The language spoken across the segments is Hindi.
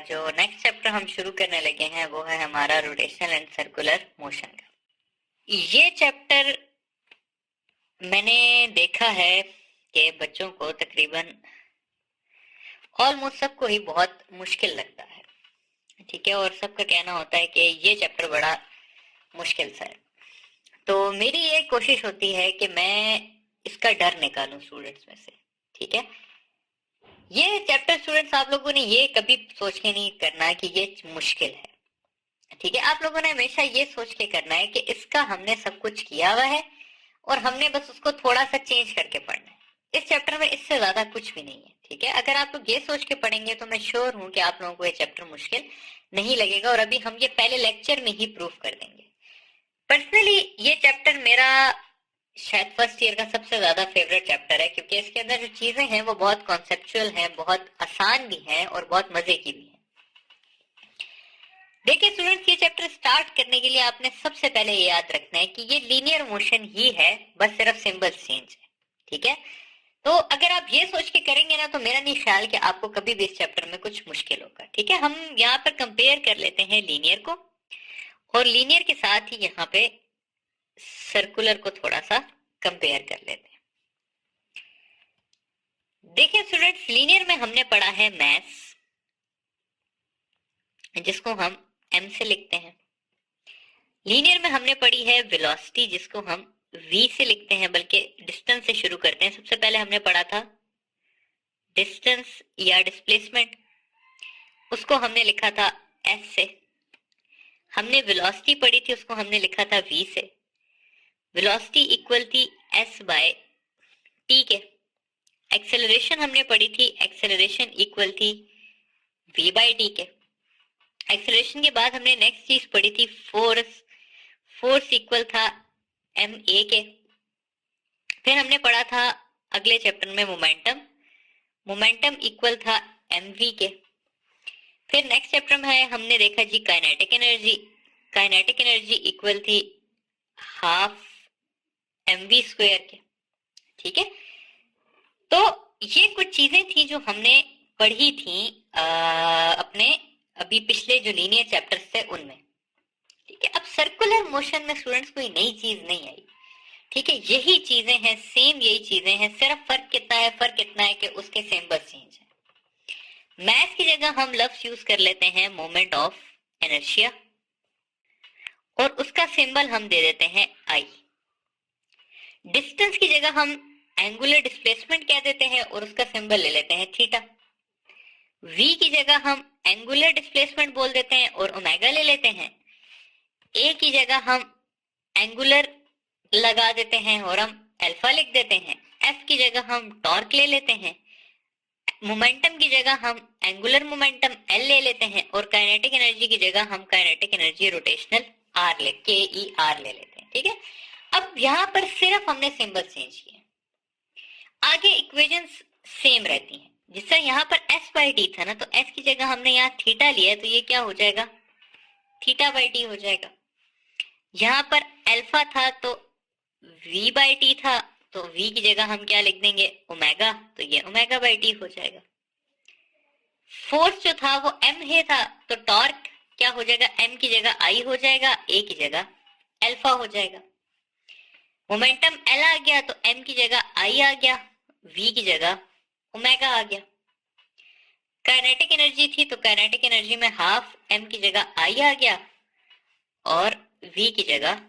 जो नेक्स्ट चैप्टर हम शुरू करने लगे हैं वो है हमारा रोटेशनल एंड सर्कुलर मोशन का। ये चैप्टर मैंने देखा है कि बच्चों को तकरीबन ऑलमोस्ट सबको ही बहुत मुश्किल लगता है, ठीक है, और सबका कहना होता है कि ये चैप्टर बड़ा मुश्किल सा है। तो मेरी ये कोशिश होती है कि मैं इसका डर निकालूं स्टूडेंट्स में से, ठीक है। ये चैप्टर स्टूडेंट्स आप लोगों ने ये कभी सोच के नहीं करना कि ये मुश्किल है, ठीक है। आप लोगों ने हमेशा ये सोच के करना है कि इसका हमने सब कुछ किया हुआ है और हमने बस उसको थोड़ा सा चेंज करके पढ़ना है। इस चैप्टर में इससे ज्यादा कुछ भी नहीं है, ठीक है। अगर आप लोग ये सोच के पढ़ेंगे तो मैं श्योर हूं कि आप लोगों को ये चैप्टर मुश्किल नहीं लगेगा, और अभी हम ये पहले लेक्चर में ही प्रूफ कर देंगे। पर्सनली ये चैप्टर मेरा शायद फर्स्ट ईयर का सबसे ज्यादा फेवरेट चैप्टर है, क्योंकि इसके अंदर जो चीजें हैं वो बहुत कॉन्सेप्चुअल हैं, बहुत आसान भी हैं और बहुत मजे की भी हैं। देखिए स्टूडेंट्स, ये चैप्टर स्टार्ट करने के लिए आपने सबसे पहले ये याद रखना है कि ये लीनियर मोशन ही है, बस सिर्फ सिंबल चेंज है, ठीक है। तो अगर आप ये सोच के करेंगे ना तो मेरा नहीं ख्याल कि आपको कभी भी इस चैप्टर में कुछ मुश्किल होगा, ठीक है। हम यहाँ पर कंपेयर कर लेते हैं लीनियर को, और लीनियर के साथ ही यहाँ पे सर्कुलर को थोड़ा सा कंपेयर कर लेते हैं। देखिए स्टूडेंट्स, लीनियर में हमने पढ़ा है मास, जिसको हम m से लिखते हैं। लीनियर में हमने पढ़ी है वेलोसिटी, जिसको हम v से लिखते हैं, बल्कि डिस्टेंस से शुरू करते हैं। सबसे पहले हमने पढ़ा था डिस्टेंस या डिस्प्लेसमेंट, उसको हमने लिखा था s से। हमने वेलोसिटी पढ़ी थी, उसको हमने लिखा था v से। वेलोसिटी इक्वल थी s बाय t के। एक्सेलरेशन हमने पढ़ी थी, एक्सेलरेशन इक्वल थी v बाय t के। एक्सेलरेशन के बाद हमने नेक्स्ट चीज पढ़ी थी फोर्स, फोर्स इक्वल था ma के। फिर हमने पढ़ा था अगले चैप्टर में मोमेंटम, मोमेंटम इक्वल था mv के। फिर नेक्स्ट चैप्टर में हमने देखा जी kinetic energy, kinetic energy equal थी हाफ mv स्क्वायर के, ठीक है। तो ये कुछ चीजें थी जो हमने पढ़ी थी अपने अभी पिछले जो लीनियर चैप्टर्स थे उनमें, ठीक है। अब सर्कुलर मोशन में स्टूडेंट्स कोई नई चीज नहीं आई, ठीक है। यही चीजें हैं, सेम यही चीजें हैं, सिर्फ फर्क कितना है, फर्क इतना है कि उसके सिंबल चेंज है। मैथ की जगह हम लफ्ज यूज कर लेते हैं मोमेंट ऑफ इनर्शिया, और उसका सिंबल हम दे देते हैं आई। डिस्टेंस की जगह हम एंगुलर डिस्प्लेसमेंट कह देते हैं और उसका सिंबल ले लेते हैं थीटा। v की जगह हम एंगुलर डिस्प्लेसमेंट बोल देते हैं और ओमेगा ले लेते हैं। a की जगह हम एंगुलर लगा देते हैं और हम अल्फा लिख देते हैं। f की जगह हम टॉर्क ले लेते हैं। मोमेंटम की जगह हम एंगुलर मोमेंटम L ले लेते हैं, और काइनेटिक एनर्जी की जगह हम काइनेटिक एनर्जी रोटेशनल R ले KER ले लेते हैं, ठीक है। अब यहाँ पर सिर्फ हमने सिंबल चेंज किए, आगे इक्वेशंस सेम रहती हैं। जिससे यहाँ पर s बाई टी था ना, तो s की जगह हमने यहाँ थीटा लिया है, तो ये क्या हो जाएगा, थीटा बाई टी हो जाएगा। यहाँ पर अल्फा था तो v बाई टी था, तो v की जगह हम क्या लिख देंगे, ओमेगा, तो ये ओमेगा बाई टी हो जाएगा। फोर्स जो था वो m है था, तो टॉर्क क्या हो जाएगा, m की जगह I हो जाएगा, a की जगह अल्फा हो जाएगा। मोमेंटम L आ गया, तो m की जगह I आ गया, v की जगह ओमेगा आ गया। काइनेटिक एनर्जी थी, तो काइनेटिक एनर्जी में हाफ m की जगह I आ गया और v की जगह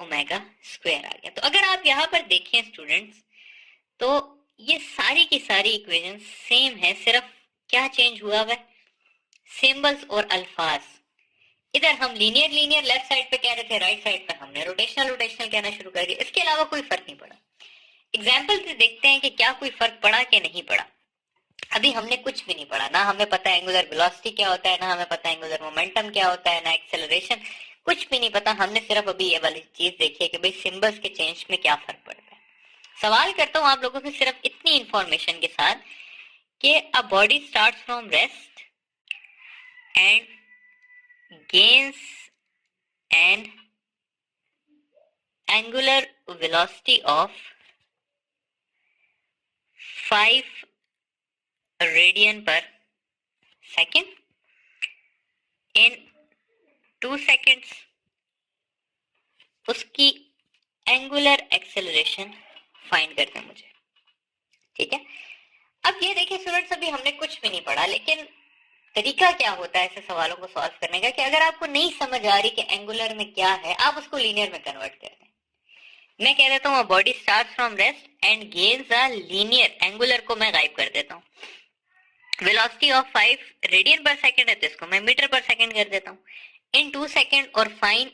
ओमेगा स्क्वायर आ गया। तो अगर आप यहाँ पर देखें स्टूडेंट्स, तो ये सारी की सारी इक्वेशन सेम है, सिर्फ क्या चेंज हुआ है, सिंबल्स और अल्फाज। इधर हम लीनियर लीनियर लेफ्ट साइड पे कह रहे थे, राइट साइड पे हमने रोटेशनल रोटेशनल कहना शुरू कर दिया। इसके अलावा कोई फर्क नहीं पड़ा। एग्जाम्पल से देखते हैं कि क्या कोई फर्क पड़ा कि नहीं पड़ा। अभी हमने कुछ भी नहीं पढ़ा, ना हमें पता है एंगुलर वेलोसिटी क्या होता है, ना हमें पता है एंगुलर मोमेंटम क्या होता है, ना एक्सेलरेशन, कुछ भी नहीं पता। हमने सिर्फ अभी ये वाली चीज देखी है कि भाई सिंबल्स के चेंज में क्या फर्क पड़ता है। सवाल करता हूं आप लोगों से सिर्फ इतनी इंफॉर्मेशन के साथ कि a body starts from rest and gains and angular velocity of 5 radian पर सेकेंड, 2 सेकेंड्स, उसकी एंगुलर एक्सेलरेशन फाइंड करते हैं मुझे। ठीक है, अब ये देखिए स्टूडेंट्स, अभी हमने कुछ भी नहीं पढ़ा, लेकिन तरीका क्या होता है ऐसे सवालों को सॉल्व करने का कि अगर आपको नहीं समझ आ रही कि एंगुलर में क्या है, आप उसको लीनियर में कन्वर्ट कर दें। मैं कह देता हूँ body starts from rest and gains a linear, angular को मैं गायब कर देता हूँ। वेलोसिटी ऑफ 5 रेडियन पर सेकंड है तो इसको मैं मीटर पर सेकंड कर देता हूँ इन 2 सेकंड और फाइंड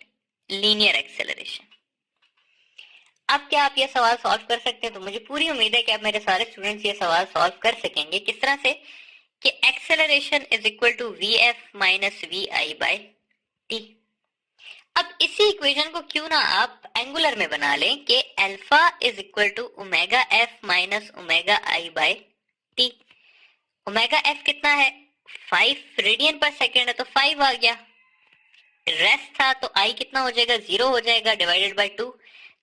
लीनियर एक्सेलरेशन। अब क्या आप ये सवाल सॉल्व कर सकते हैं? तो मुझे पूरी उम्मीद है कि आप मेरे सारे स्टूडेंट्स ये सवाल सॉल्व कर सकेंगे। किस तरह से कि acceleration is equal to V F minus V I by T. अब इसी इक्वेशन को क्यों ना आप एंगुलर में बना लें कि alpha is equal to omega F minus omega I by T. Omega F कितना है? 5 रेडियन पर सेकेंड है तो 5 आ गया, रेस्ट था तो आई कितना हो जाएगा? 0 हो जाएगा, डिवाइडेड बाय 2,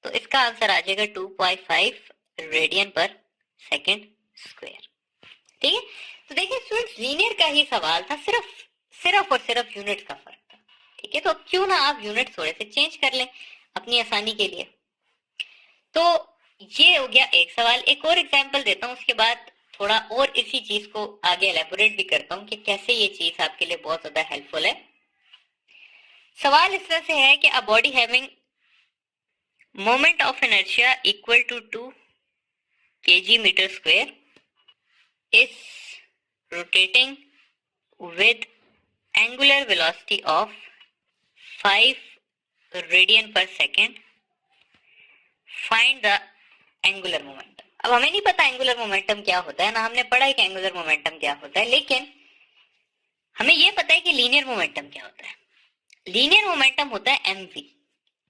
तो इसका आंसर आ जाएगा 2.5 रेडियन पर सेकेंड स्क्वायर। ठीक है, तो देखिए स्टूडेंट्स, लीनियर का ही सवाल था, सिर्फ और सिर्फ यूनिट का फर्क था। ठीक है, तो क्यों ना आप यूनिट थोड़े से चेंज कर लें अपनी आसानी के लिए। तो ये हो गया एक सवाल। एक और एग्जांपल देता हूं, उसके बाद थोड़ा और इसी चीज को आगे एलैबोरेट भी करता हूं कि कैसे ये चीज आपके लिए बहुत ज्यादा हेल्पफुल है। सवाल इस तरह से है कि a body having moment of inertia equal to 2 kg meter square is rotating with angular velocity of 5 radian per second. Find the angular momentum. अब हमें नहीं पता एंगुलर मोमेंटम क्या होता है, ना हमने पढ़ा है कि एंगुलर मोमेंटम क्या होता है, लेकिन हमें यह पता है कि लीनियर मोमेंटम क्या होता है। लीनियर मोमेंटम होता है mv।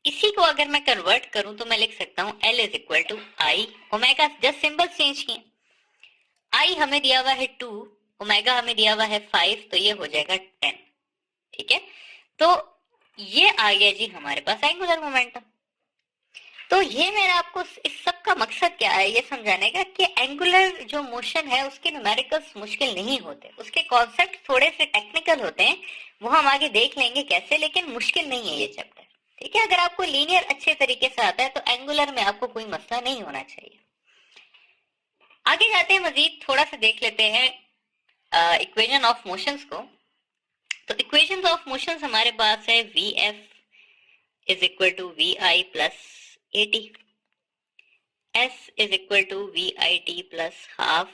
इसी को अगर मैं कन्वर्ट करूं तो मैं लिख सकता हूं L is equal to I omega, just symbol change किए। आई हमें दिया हुआ है 2, ओमेगा हमें दिया हुआ है 5, तो ये हो जाएगा 10। ठीक है, तो ये आ गया जी हमारे पास एंगुलर मोमेंटम। तो ये मेरा आपको इस सब का मकसद क्या है ये समझाने का कि एंगुलर जो मोशन है उसके न्यूमेरिकल्स मुश्किल नहीं होते, उसके कॉन्सेप्ट थोड़े से टेक्निकल होते हैं, वो हम आगे देख लेंगे कैसे, लेकिन मुश्किल नहीं है ये चैप्टर। ठीक है, अगर आपको लीनियर अच्छे तरीके से आता है तो एंगुलर में आपको कोई मसला नहीं होना चाहिए। आगे जाते हैं, मजीद थोड़ा सा देख लेते हैं इक्वेशन ऑफ मोशंस को। तो इक्वेशंस ऑफ मोशंस हमारे पास है V F is equal to V I plus A T, S is equal to V I T plus half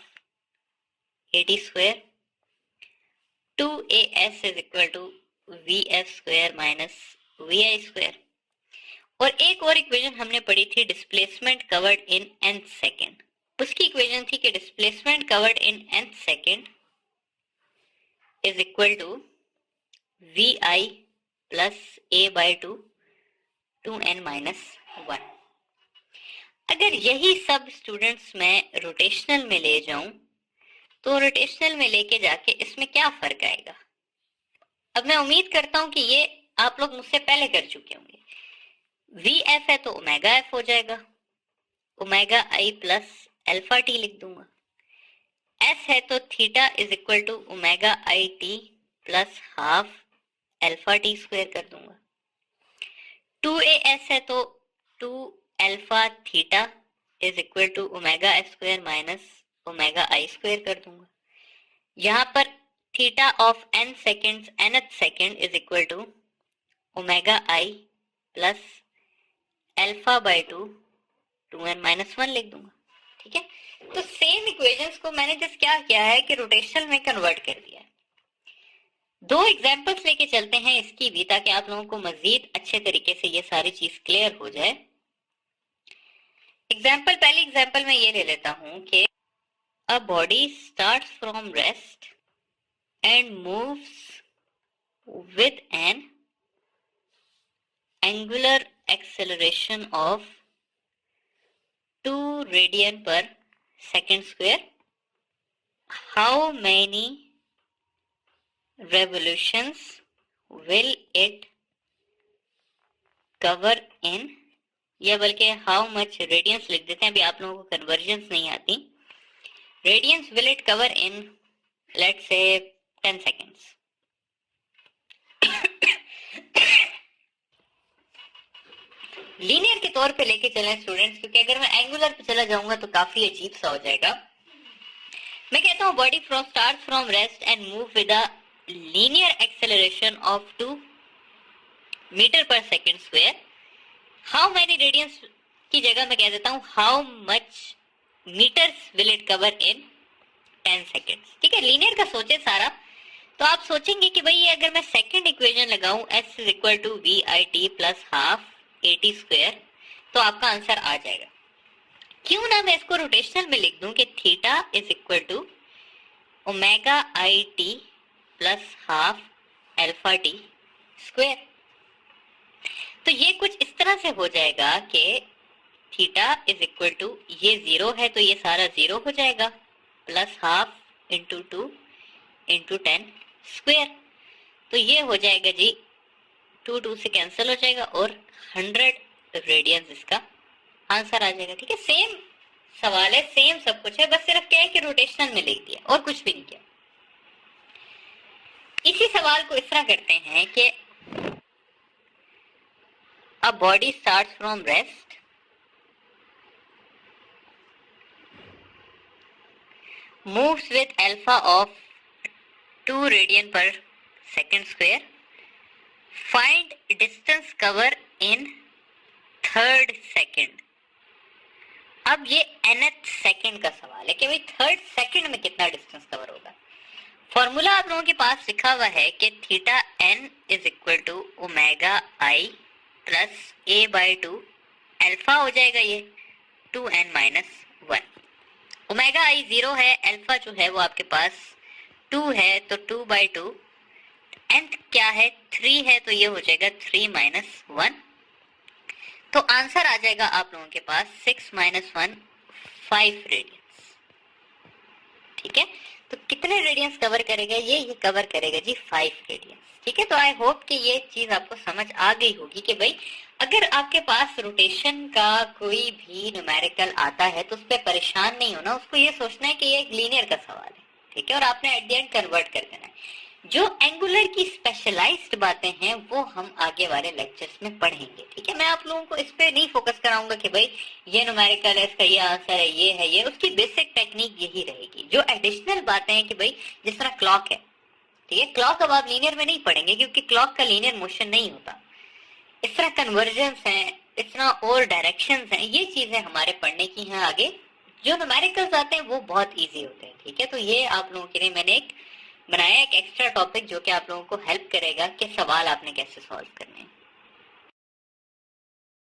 A T square, 2as is equal to V F square minus V I square. और एक और इक्वेशन हमने पढ़ी थी displacement covered in nth second. उसकी इक्वेशन थी कि displacement covered in nth second is equal to V I plus A by 2n minus 1। अगर यही सब स्टूडेंट्स मैं रोटेशनल में ले जाऊं तो रोटेशनल में लेके जाके इसमें क्या फर्क आएगा? अब मैं उम्मीद करता हूं कि ये आप लोग मुझसे पहले कर चुके होंगे। वी एफ है तो ओमेगा एफ हो जाएगा, omega I plus alpha T लिख दूंगा। एस है तो theta is equal to omega I T plus half alpha T square कर दूंगा। 2as है तो 2 alpha theta is equal to omega F square minus omega I square कर दूंगा। यहां पर theta of n seconds nth second is equal to omega I plus alpha by 2n minus 1 लिख दूंगा। ठीक है, तो सेम इक्वेशंस को मैंने जस्ट क्या किया है कि रोटेशनल में कन्वर्ट कर दिया है। दो एग्जांपल्स लेके चलते हैं इसकी भी, ताकि आप लोगों को मजीद अच्छे तरीके से ये सारी चीज क्लियर हो जाए। पहली एग्जांपल में ये ले लेता हूं कि a body starts from rest and moves with N angular acceleration of 2 radian per second square. How many revolutions will it cover in, या बल्कि how much radians लिख देते हैं, अभी आप लोगों को conversions नहीं आती। Radians will it cover in let's say 10 seconds. Linear के तौर पे लेके चलें स्टूडेंट्स, क्योंकि अगर मैं एंगुलर पे चला जाऊंगा तो काफी अजीब सा हो जाएगा। मैं कहता हूँ body start from rest and move with a linear acceleration of 2 meter पर second square. How many radians की जगह मैं कह देता हूँ how much meters will it cover in 10 seconds. ठीक है, लीनियर का सोचे सारा, तो आप सोचेंगे कि भाई ये अगर मैं सेकंड इक्वेशन लगाऊं s is equal to V I T plus half A T square, तो आपका आंसर आ जाएगा। क्यों ना मैं इसको रोटेशनल में लिख दूं कि theta is equal to omega I T plus half alpha T square. तो ये कुछ इस तरह से हो जाएगा कि थीटा इज इक्वल टू, ये जीरो है तो ये सारा जीरो हो जाएगा, plus half into 2 into 10 square. तो ये हो जाएगा जी 2 से कैंसिल हो जाएगा और 100 रेडियंस इसका आंसर आ जाएगा। ठीक है, सेम सवाल है, सेम सब कुछ है, बस सिर्फ क्या है कि रोटेशनल में लिख दिया और कुछ भी नहीं किया। इसी सवाल को इस तरह करते हैं कि a body starts from rest moves with alpha of 2 radian पर second square, find distance cover in third second. अब ये nth सेकेंड का सवाल है कि भाई थर्ड सेकेंड में कितना डिस्टेंस कवर होगा। फॉर्मूला आप लोगों के पास लिखा हुआ है कि theta n is equal to omega I plus A by 2 alpha हो जाएगा ये 2n माइनस 1। ओमेगा आई 0 है, अल्फा जो है वो आपके पास 2 है तो 2 बाई 2, nth क्या है 3 है तो ये हो जाएगा 3 माइनस 1। तो आंसर आ जाएगा आप लोगों के पास 6 माइनस 1 5 रेडियंस। ठीक है, तो कितने रेडियंस कवर करेगा ये कवर करेगा जी 5 रेडियंस। ठीक है, तो आई होप कि ये चीज आपको समझ आ गई होगी कि भाई अगर आपके पास रोटेशन का कोई भी न्यूमेरिकल आता है तो उस पर परेशान नहीं होना, उसको ये सोचना है कि ये एक लीनियर का सवाल है। ठीक है, और आपने एट द एंड कन्वर्ट कर देना है। जो एंगुलर की स्पेशलाइज्ड बातें हैं वो हम आगे वाले लेक्चर्स में पढ़ेंगे। ठीक है, मैं आप लोगों को इस पे नहीं फोकस कराऊंगा कि भाई ये न्यूमेरिकल है, इसका ये आंसर है, ये उसकी बेसिक टेक्निक यही रहेगी। जो एडिशनल बातें हैं कि भाई जिस तरह क्लॉक है, ठीक है, क्लॉक अब आप लीनियर में नहीं पढ़ेंगे क्योंकि क्लॉक का लीनियर मोशन नहीं होता। इस तरह कन्वर्जेंस हैं, इस तरह और डायरेक्शंस हैं, ये चीजें हमारे पढ़ने की हैं आगे। जो न्यूमेरिकल्स आते हैं वो बहुत इजी होते हैं। ठीक है, तो ये आप लोगों के लिए मैंने एक बनाया एक एक्स्ट्रा टॉपिक जो कि आप लोगों को हेल्प करेगा कि सवाल आपने कैसे सॉल्व करने हैं।